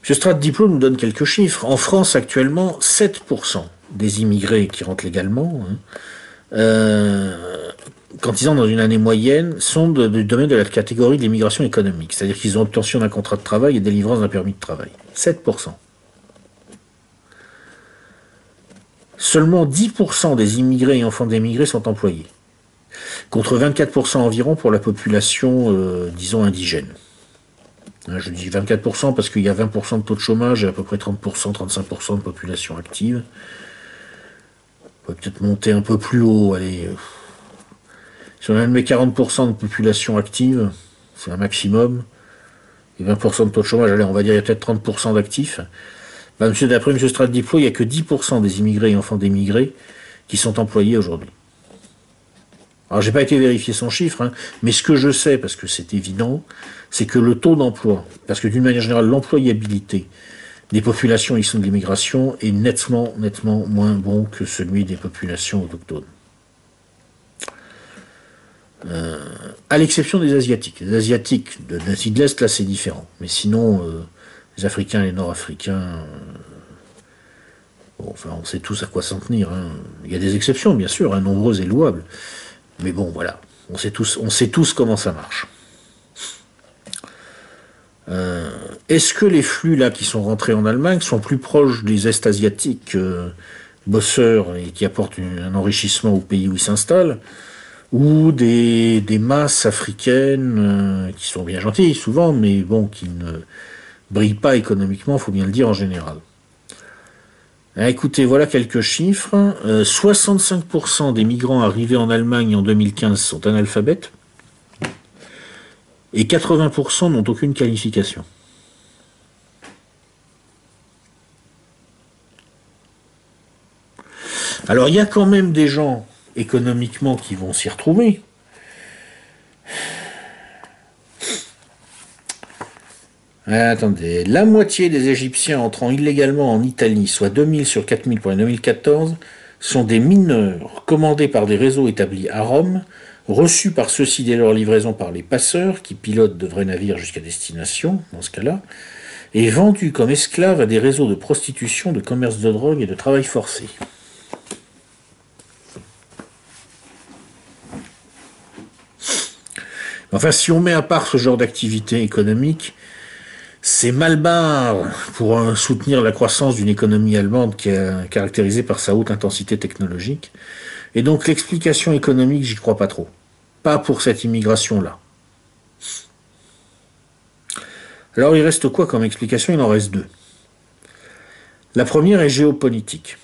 M. Strat-Diplo nous donne quelques chiffres. En France, actuellement, 7% des immigrés qui rentrent légalement, quand ils entrent dans une année moyenne, sont du domaine de la catégorie de l'immigration économique. C'est-à-dire qu'ils ont obtention d'un contrat de travail et délivrance d'un permis de travail. 7%. Seulement 10% des immigrés et enfants d'émigrés sont employés, contre 24% environ pour la population, disons, indigène. Je dis 24% parce qu'il y a 20% de taux de chômage et à peu près 30%, 35% de population active. On peut peut-être monter un peu plus haut, allez. Si on admet 40% de population active, c'est un maximum, et 20% de taux de chômage, allez, on va dire il y a peut-être 30% d'actifs. D'après M. Strat-Diplo, il n'y a que 10% des immigrés et enfants d'émigrés qui sont employés aujourd'hui. Alors, j'ai pas été vérifier son chiffre, mais ce que je sais, parce que c'est évident, c'est que le taux d'emploi, parce que d'une manière générale, l'employabilité des populations issues de l'immigration est nettement moins bon que celui des populations autochtones. À l'exception des Asiatiques. Les Asiatiques d'Asie de l'Est, là, c'est différent. Mais sinon, les Africains et les Nord-Africains, bon, enfin, on sait tous à quoi s'en tenir. Il y a des exceptions, bien sûr, nombreuses et louables. Mais bon, voilà, on sait tous comment ça marche. Est-ce que les flux là qui sont rentrés en Allemagne sont plus proches des Est-Asiatiques bosseurs et qui apportent un enrichissement au pays où ils s'installent, ou des masses africaines qui sont bien gentilles souvent, mais bon, qui ne brillent pas économiquement, faut bien le dire en général. Écoutez, voilà quelques chiffres. 65% des migrants arrivés en Allemagne en 2015 sont analphabètes et 80% n'ont aucune qualification. Alors il y a quand même des gens économiquement qui vont s'y retrouver. Attendez, la moitié des Égyptiens entrant illégalement en Italie, soit 2000 sur 4000 pour l'année 2014, sont des mineurs commandés par des réseaux établis à Rome, reçus par ceux-ci dès leur livraison par les passeurs, qui pilotent de vrais navires jusqu'à destination, dans ce cas-là, et vendus comme esclaves à des réseaux de prostitution, de commerce de drogue et de travail forcé. Enfin, si on met à part ce genre d'activité économique, c'est mal barre pour soutenir la croissance d'une économie allemande qui est caractérisée par sa haute intensité technologique. Et donc l'explication économique, j'y crois pas trop. Pas pour cette immigration-là. Alors il reste quoi comme explication? Il en reste deux. La première est géopolitique.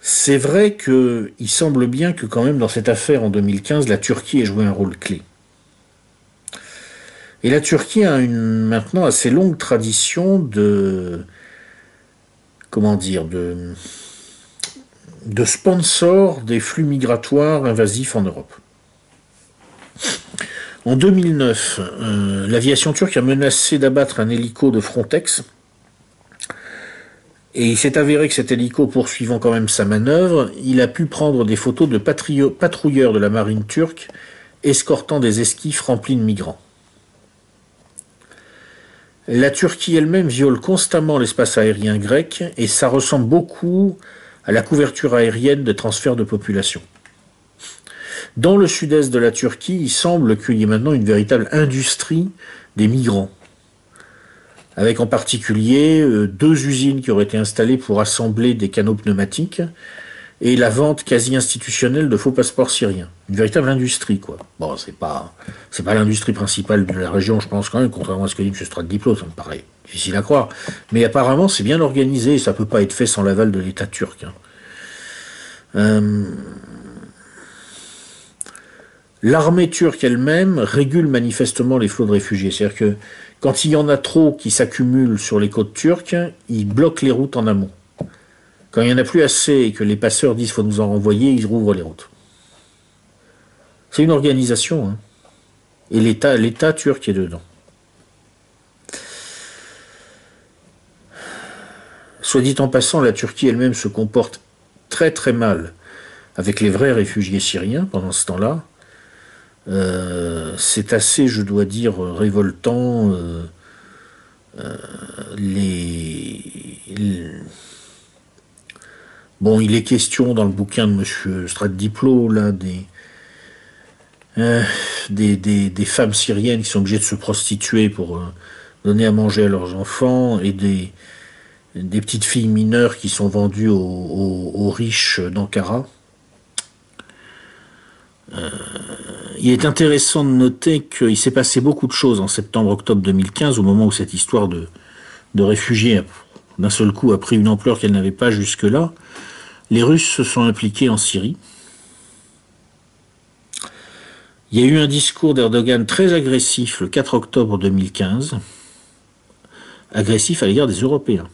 C'est vrai qu'il semble bien que quand même dans cette affaire en 2015, la Turquie ait joué un rôle clé. Et la Turquie a une maintenant assez longue tradition de sponsor des flux migratoires invasifs en Europe. En 2009, l'aviation turque a menacé d'abattre un hélico de Frontex. Et il s'est avéré que cet hélico, poursuivant quand même sa manœuvre, il a pu prendre des photos de patrouilleurs de la marine turque escortant des esquifs remplis de migrants. La Turquie elle-même viole constamment l'espace aérien grec et ça ressemble beaucoup à la couverture aérienne de transfert de population. Dans le sud-est de la Turquie, il semble qu'il y ait maintenant une véritable industrie des migrants, avec en particulier 2 usines qui auraient été installées pour assembler des canaux pneumatiques et la vente quasi institutionnelle de faux passeports syriens. Une véritable industrie, quoi. Bon, c'est pas l'industrie principale de la région, je pense quand même, contrairement à ce que dit M. Stradiplo, ça me paraît difficile à croire. Mais apparemment, c'est bien organisé et ça peut pas être fait sans l'aval de l'État turc. L'armée turque elle-même régule manifestement les flots de réfugiés. C'est-à-dire que quand il y en a trop qui s'accumulent sur les côtes turques, ils bloquent les routes en amont. Quand il n'y en a plus assez et que les passeurs disent qu'il faut nous en renvoyer, ils rouvrent les routes. C'est une organisation, hein. Et l'État turc est dedans. Soit dit en passant, la Turquie elle-même se comporte très très mal avec les vrais réfugiés syriens pendant ce temps-là. C'est assez, je dois dire, révoltant. Bon, il est question dans le bouquin de M. Stradiplo là des femmes syriennes qui sont obligées de se prostituer pour donner à manger à leurs enfants et des petites filles mineures qui sont vendues aux riches d'Ankara. Il est intéressant de noter qu'il s'est passé beaucoup de choses en septembre-octobre 2015, au moment où cette histoire de réfugiés d'un seul coup a pris une ampleur qu'elle n'avait pas jusque-là. Les Russes se sont impliqués en Syrie. Il y a eu un discours d'Erdogan très agressif le 4 octobre 2015, agressif à l'égard des Européens.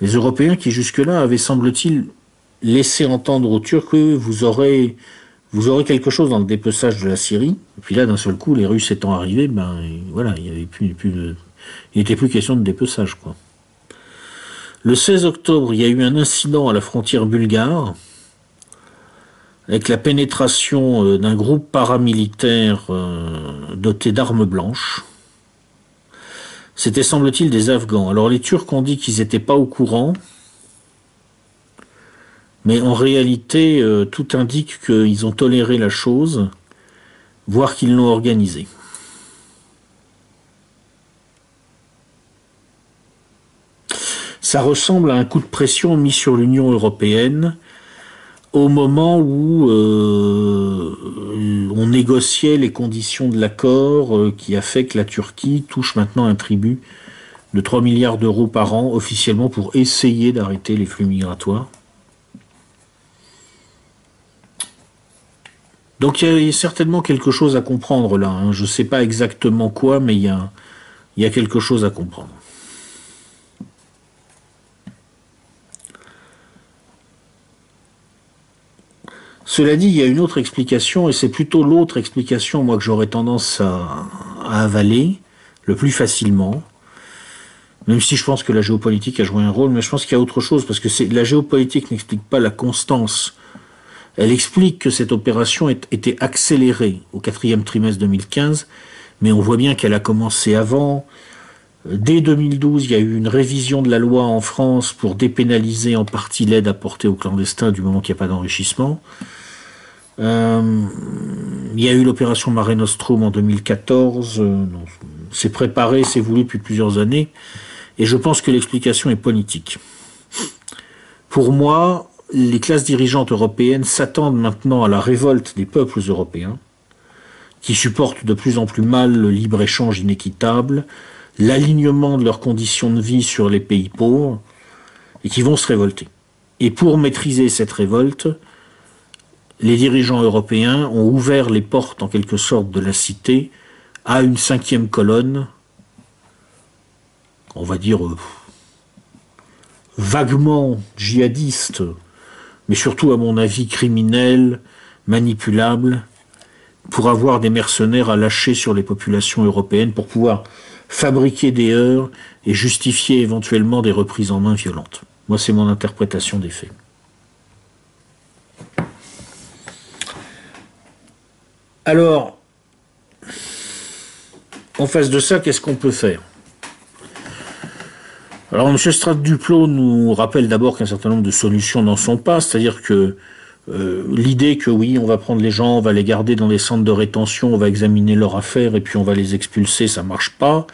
Les Européens qui jusque-là avaient, semble-t-il, laissé entendre aux Turcs que vous aurez quelque chose dans le dépeçage de la Syrie. Et puis là, d'un seul coup, les Russes étant arrivés, voilà, il n'était plus question de dépeçage, quoi. Le 16 octobre, il y a eu un incident à la frontière bulgare avec la pénétration d'un groupe paramilitaire doté d'armes blanches. C'était, semble-t-il, des Afghans. Alors les Turcs ont dit qu'ils n'étaient pas au courant, mais en réalité, tout indique qu'ils ont toléré la chose, voire qu'ils l'ont organisée. Ça ressemble à un coup de pression mis sur l'Union européenne au moment où on négociait les conditions de l'accord qui a fait que la Turquie touche maintenant un tribut de 3 milliards d'euros par an officiellement pour essayer d'arrêter les flux migratoires. Donc il y a certainement quelque chose à comprendre là, hein. Je ne sais pas exactement quoi, mais il y a quelque chose à comprendre. Cela dit, il y a une autre explication, et c'est plutôt l'autre explication, moi, que j'aurais tendance à avaler le plus facilement, même si je pense que la géopolitique a joué un rôle, mais je pense qu'il y a autre chose, parce que la géopolitique n'explique pas la constance. Elle explique que cette opération était accélérée au 4e trimestre 2015, mais on voit bien qu'elle a commencé avant. Dès 2012, il y a eu une révision de la loi en France pour dépénaliser en partie l'aide apportée aux clandestins du moment qu'il n'y a pas d'enrichissement. Il y a eu l'opération Mare Nostrum en 2014. C'est préparé, c'est voulu depuis plusieurs années. Et je pense que l'explication est politique. Pour moi, les classes dirigeantes européennes s'attendent maintenant à la révolte des peuples européens, qui supportent de plus en plus mal le libre-échange inéquitable, l'alignement de leurs conditions de vie sur les pays pauvres, et qui vont se révolter. Et pour maîtriser cette révolte, les dirigeants européens ont ouvert les portes, en quelque sorte, de la cité à une 5e colonne, on va dire vaguement djihadiste, mais surtout, à mon avis, criminelle, manipulable, pour avoir des mercenaires à lâcher sur les populations européennes, pour pouvoir fabriquer des heurts et justifier éventuellement des reprises en main violentes. Moi, c'est mon interprétation des faits. Alors, en face de ça, qu'est-ce qu'on peut faire? Alors, M. Stradiplo nous rappelle d'abord qu'un certain nombre de solutions n'en sont pas, c'est-à-dire que L'idée que oui, on va prendre les gens, on va les garder dans des centres de rétention, on va examiner leurs affaires et puis on va les expulser, ça marche pas.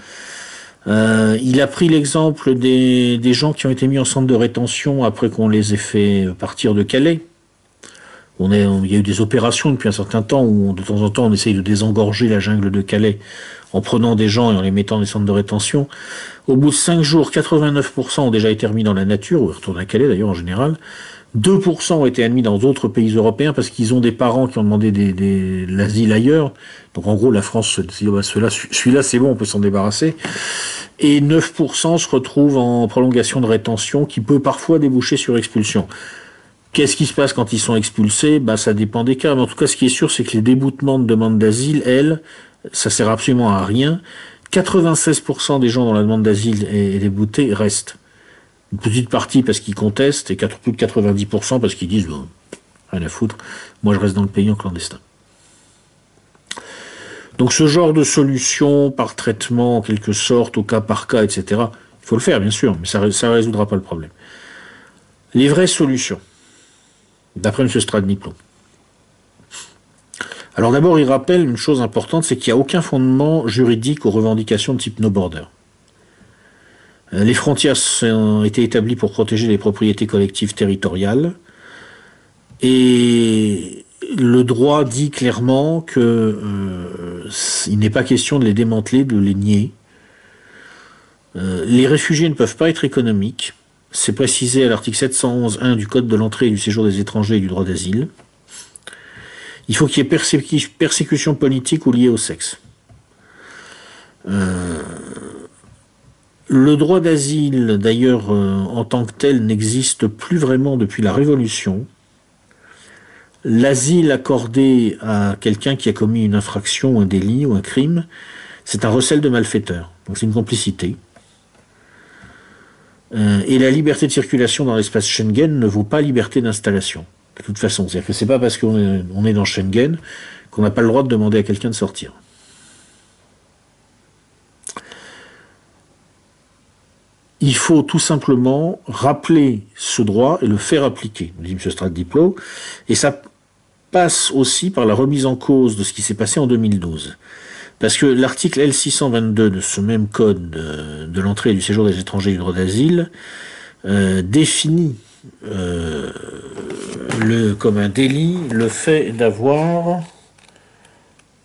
Il a pris l'exemple des gens qui ont été mis en centre de rétention après qu'on les ait fait partir de Calais. Il y a eu des opérations depuis un certain temps où de temps en temps on essaye de désengorger la jungle de Calais en prenant des gens et en les mettant dans des centres de rétention. Au bout de 5 jours, 89% ont déjà été remis dans la nature, ou retournent à Calais d'ailleurs en général. 2% ont été admis dans d'autres pays européens parce qu'ils ont des parents qui ont demandé l'asile ailleurs. Donc en gros, la France se dit, bah, celui-là c'est bon, on peut s'en débarrasser. Et 9% se retrouvent en prolongation de rétention qui peut parfois déboucher sur expulsion. Qu'est-ce qui se passe quand ils sont expulsés? Bah, ça dépend des cas. Mais en tout cas, ce qui est sûr, c'est que les déboutements de demande d'asile, ça sert absolument à rien. 96% des gens dont la demande d'asile est déboutée restent. Une petite partie parce qu'ils contestent et plus de 90% parce qu'ils disent bon, rien à foutre, moi je reste dans le pays en clandestin. Donc ce genre de solution par traitement en quelque sorte, au cas par cas, etc., il faut le faire bien sûr, mais ça ne résoudra pas le problème. Les vraies solutions, d'après M. Stradniplo. Alors d'abord, il rappelle une chose importante, c'est qu'il n'y a aucun fondement juridique aux revendications de type no border. Les frontières ont été établies pour protéger les propriétés collectives territoriales et le droit dit clairement que il n'est pas question de les démanteler, de les nier. Les réfugiés ne peuvent pas être économiques. C'est précisé à l'article 711.1 du Code de l'entrée et du séjour des étrangers et du droit d'asile. Il faut qu'il y ait persécution politique ou liée au sexe. Le droit d'asile, d'ailleurs, en tant que tel, n'existe plus vraiment depuis la Révolution. L'asile accordé à quelqu'un qui a commis une infraction, un délit ou un crime, c'est un recel de malfaiteurs. Donc c'est une complicité. Et la liberté de circulation dans l'espace Schengen ne vaut pas liberté d'installation. De toute façon, c'est-à-dire que c'est pas parce qu'on est dans Schengen qu'on n'a pas le droit de demander à quelqu'un de sortir. Il faut tout simplement rappeler ce droit et le faire appliquer, dit M. Stradniplo, et ça passe aussi par la remise en cause de ce qui s'est passé en 2012. Parce que l'article L622 de ce même code de l'entrée et du séjour des étrangers et du droit d'asile définit comme un délit le fait d'avoir,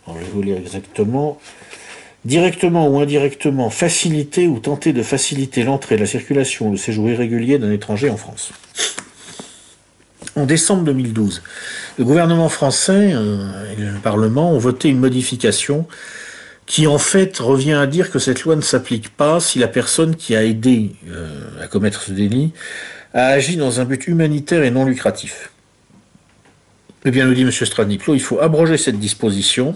je vais vous lire exactement, directement ou indirectement faciliter ou tenter de faciliter l'entrée, la circulation ou le séjour irrégulier d'un étranger en France. En décembre 2012, le gouvernement français et le Parlement ont voté une modification qui en fait revient à dire que cette loi ne s'applique pas si la personne qui a aidé à commettre ce délit a agi dans un but humanitaire et non lucratif. Eh bien, nous dit M. Stradniplo, il faut abroger cette disposition,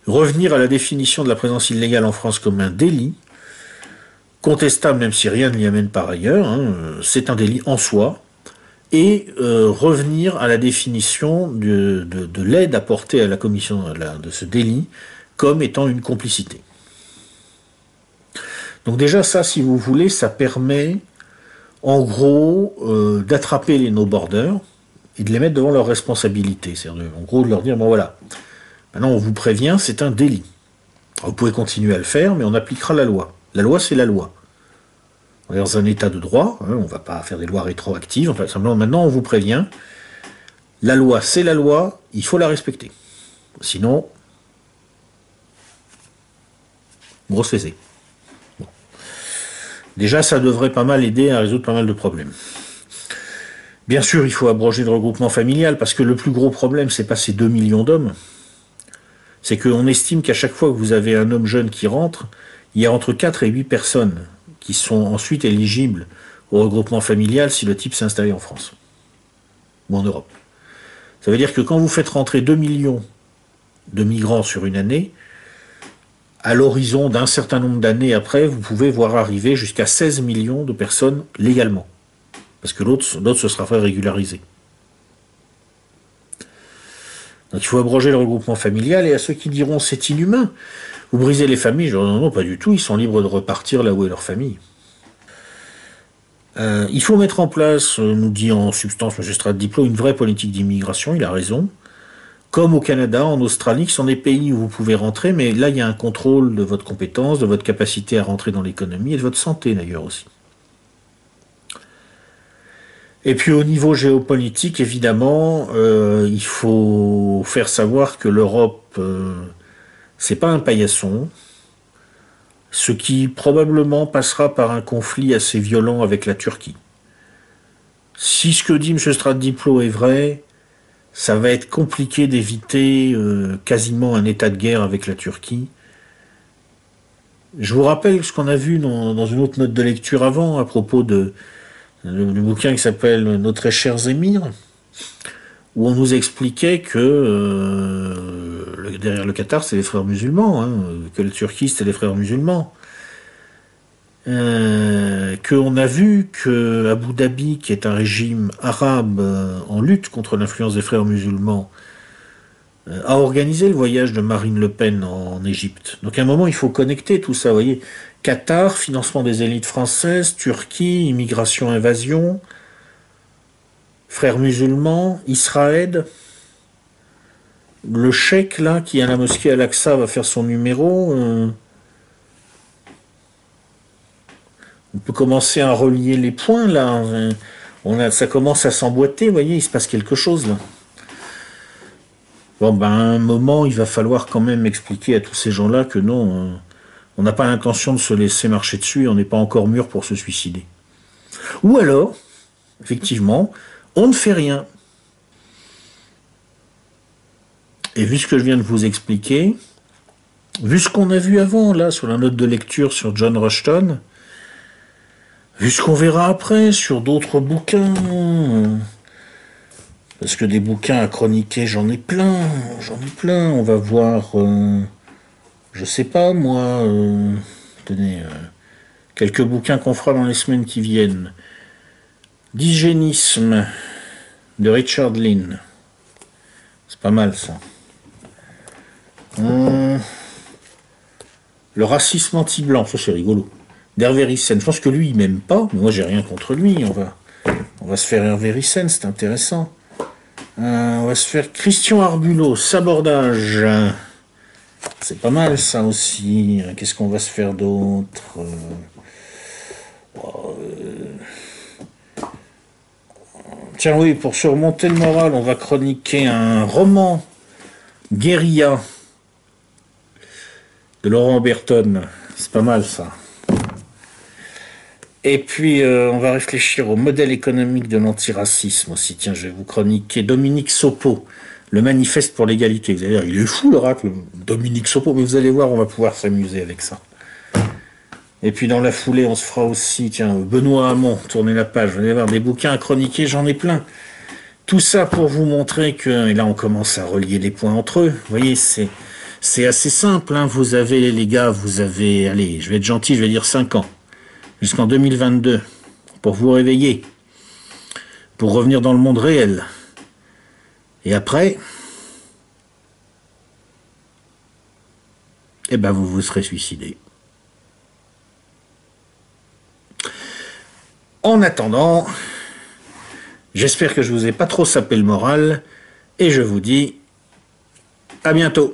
revenir à la définition de la présence illégale en France comme un délit, contestable même si rien ne l'y amène par ailleurs, c'est un délit en soi, et revenir à la définition de l'aide apportée à la commission de ce délit comme étant une complicité. Donc déjà ça, si vous voulez, ça permet en gros d'attraper les no-borders et de les mettre devant leurs responsabilités. C'est-à-dire en gros de leur dire, bon voilà, maintenant on vous prévient, c'est un délit. Alors, vous pouvez continuer à le faire, mais on appliquera la loi. La loi, c'est la loi. On est dans un état de droit, on ne va pas faire des lois rétroactives, enfin, simplement maintenant on vous prévient, la loi c'est la loi, il faut la respecter. Sinon, grosse fessée. Bon. Déjà ça devrait pas mal aider à résoudre pas mal de problèmes. Bien sûr il faut abroger le regroupement familial, parce que le plus gros problème c'est pas ces 2 millions d'hommes, c'est qu'on estime qu'à chaque fois que vous avez un homme jeune qui rentre, il y a entre 4 et 8 personnes qui sont ensuite éligibles au regroupement familial si le type s'est installé en France ou en Europe. Ça veut dire que quand vous faites rentrer 2 millions de migrants sur une année, à l'horizon d'un certain nombre d'années après, vous pouvez voir arriver jusqu'à 16 millions de personnes légalement. Parce que l'autre se sera fait régulariser. Donc il faut abroger le regroupement familial, et à ceux qui diront c'est inhumain, vous brisez les familles, je dis non, pas du tout, ils sont libres de repartir là où est leur famille. Il faut mettre en place, nous dit en substance M. Stradiplo, une vraie politique d'immigration, il a raison. Comme au Canada, en Australie, qui sont des pays où vous pouvez rentrer, mais là, il y a un contrôle de votre compétence, de votre capacité à rentrer dans l'économie et de votre santé, d'ailleurs, aussi. Et puis, au niveau géopolitique, évidemment, il faut faire savoir que l'Europe, c'est pas un paillasson, ce qui probablement passera par un conflit assez violent avec la Turquie. Si ce que dit M. Stradiplo est vrai, ça va être compliqué d'éviter quasiment un état de guerre avec la Turquie. Je vous rappelle ce qu'on a vu dans une autre note de lecture avant, à propos du bouquin qui s'appelle Nos très chers émirs, où on nous expliquait que derrière le Qatar, c'est les frères musulmans, hein, que la Turquie, c'était les frères musulmans. Qu'on a vu que Abu Dhabi, qui est un régime arabe en lutte contre l'influence des frères musulmans, a organisé le voyage de Marine Le Pen en Égypte. Donc à un moment, il faut connecter tout ça, vous voyez. Qatar, financement des élites françaises, Turquie, immigration, invasion, frères musulmans, Israël, le cheikh là qui est à la mosquée Al-Aqsa va faire son numéro. On peut commencer à relier les points là. Ça commence à s'emboîter, vous voyez, il se passe quelque chose là. Bon, ben, à un moment, il va falloir quand même expliquer à tous ces gens-là que non, on n'a pas l'intention de se laisser marcher dessus et on n'est pas encore mûr pour se suicider. Ou alors, effectivement, on ne fait rien. Et vu ce que je viens de vous expliquer, vu ce qu'on a vu avant, là, sur la note de lecture sur John Rushton, vu ce qu'on verra après sur d'autres bouquins, parce que des bouquins à chroniquer, j'en ai plein. On va voir, je sais pas moi, tenez, quelques bouquins qu'on fera dans les semaines qui viennent. D'hygiénisme de Richard Lynn. C'est pas mal ça. Le racisme anti-blanc, ça c'est rigolo. D'Hervé Ryssen, je pense que lui il m'aime pas, mais moi j'ai rien contre lui. On va se faire Hervé Ryssen, c'est intéressant. On va se faire Christian Arbulot, Sabordage. C'est pas mal ça aussi. Qu'est-ce qu'on va se faire d'autre Tiens oui, pour surmonter le moral, on va chroniquer un roman guérilla de Laurent Berton. C'est pas mal ça. Et puis, on va réfléchir au modèle économique de l'antiracisme aussi. Tiens, je vais vous chroniquer Dominique Sopo, le manifeste pour l'égalité. Vous allez dire, il est fou le racle, Dominique Sopo, mais vous allez voir, on va pouvoir s'amuser avec ça. Et puis dans la foulée, on se fera aussi, tiens, Benoît Hamon, tournez la page, vous allez voir, des bouquins à chroniquer, j'en ai plein. Tout ça pour vous montrer que, et là on commence à relier les points entre eux, vous voyez, c'est assez simple, hein. Vous avez, les gars, vous avez, allez, je vais être gentil, je vais dire 5 ans. Jusqu'en 2022, pour vous réveiller, pour revenir dans le monde réel. Et après, eh ben vous vous serez suicidé. En attendant, j'espère que je vous ai pas trop sapé le moral, et je vous dis à bientôt.